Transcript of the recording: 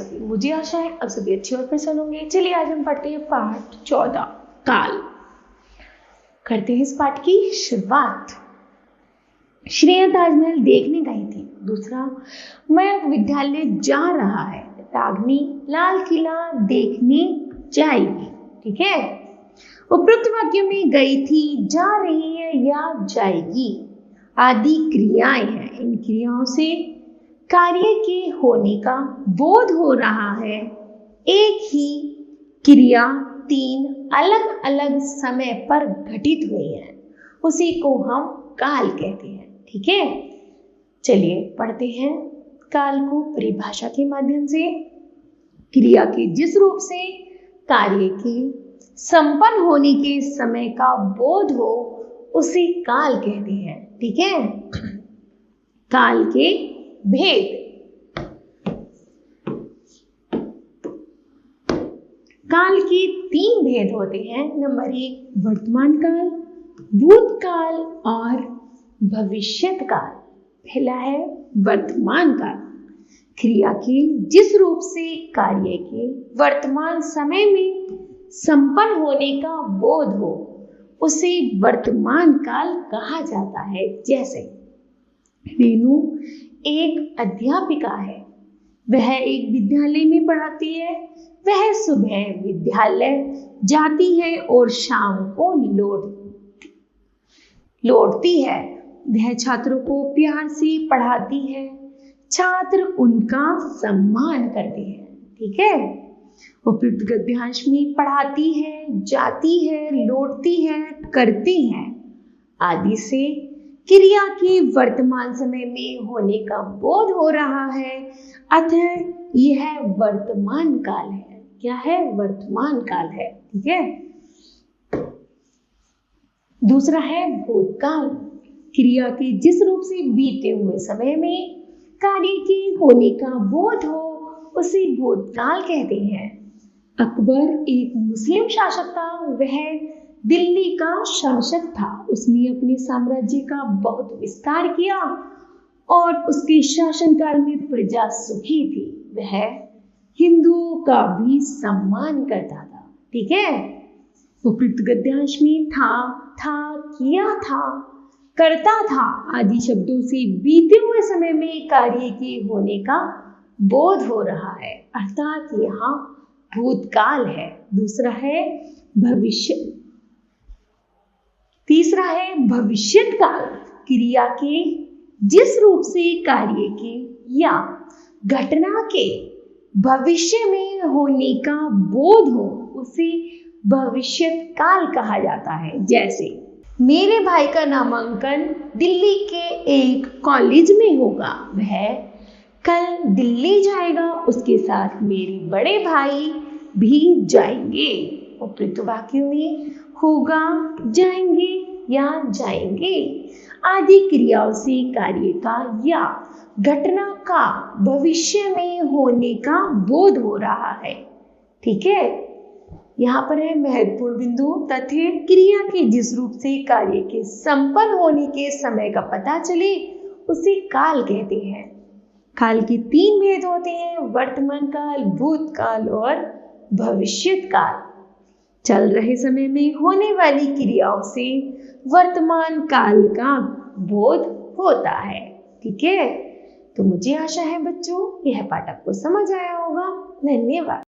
सके। मुझे आशा है अब सभी अच्छे और प्रसन्न होंगे। चलिए आज हम पढ़ते हैं पाठ 14 काल। करते हैं इस पाठ की शुरुआत। श्रेया ताजमहल देखने गई थी। दूसरा, मयंक विद्यालय जा रहा है। रागनी लाल किला देखने जाएगी। ठीक है, उपरोक्त वाक्य में गई थी, जा रही है या जाएगी आदि क्रियाएं हैं। इन क्रियाओं से कार्य के होने का बोध हो रहा है। एक ही क्रिया 3 अलग अलग समय पर घटित हुई है, उसी को हम काल कहते हैं। ठीक है, चलिए पढ़ते हैं काल को परिभाषा के माध्यम से। क्रिया के जिस रूप से कार्य के संपन्न होने के समय का बोध हो उसे काल कहते हैं। ठीक है, काल के भेद। काल के 3 भेद होते हैं। नंबर 1 वर्तमान काल, भूतकाल और भविष्यत काल। पहला है वर्तमान काल। क्रिया के जिस रूप से कार्य के वर्तमान समय में संपन्न होने का बोध हो उसे वर्तमान काल कहा जाता है। जैसे रेणु एक अध्यापिका है, वह एक विद्यालय में पढ़ाती है। वह सुबह विद्यालय जाती है और शाम को लौटती है। वह छात्रों को प्यार से पढ़ाती है। छात्र उनका सम्मान करते हैं। ठीक है, उपयुक्त गद्यांश में पढ़ाती है, जाती है, लौटती है, करती है आदि से क्रिया के वर्तमान समय में होने का बोध हो रहा है, अतः यह वर्तमान काल है। क्या है? वर्तमान काल है। ठीक है, दूसरा है भूतकाल। क्रिया के जिस रूप से बीते हुए समय में कार्य के होने का बोध हो उसे भूतकाल कहते हैं। अकबर एक मुस्लिम शासक था। वह दिल्ली का शासक था। उसने अपने साम्राज्य का बहुत विस्तार किया और उसके शासनकाल में प्रजा सुखी थी। वह हिंदुओं का भी सम्मान करता था। ठीक है, उपयुक्त गद्यांश में था, किया था, करता था आदि शब्दों से बीते हुए समय में कार्य के होने का बोध हो रहा है, अर्थात यहाँ भूतकाल है। दूसरा है भविष्य। तीसरा है भविष्यत काल। क्रिया के जिस रूप से कार्य के या घटना के भविष्य में होने का बोध हो उसे भविष्यत काल कहा जाता है। जैसे मेरे भाई का नामांकन दिल्ली के एक कॉलेज में होगा। वह कल दिल्ली जाएगा, उसके साथ मेरे बड़े भाई भी जाएंगे। उपयुक्त वाक्यों में होगा, जाएंगे या जाएंगे आदि क्रियाओं से कार्य का या घटना का भविष्य में होने का बोध हो रहा है। ठीक है, यहाँ पर है महत्वपूर्ण बिंदु। तथ्य क्रिया के जिस रूप से कार्य के संपन्न होने के समय का पता चले उसे काल कहते हैं। काल के 3 भेद होते हैं, वर्तमान काल, भूतकाल और भविष्यत काल। चल रहे समय में होने वाली क्रियाओं से वर्तमान काल का बोध होता है। ठीक है, तो मुझे आशा है बच्चों यह पाठ आपको समझ आया होगा। धन्यवाद।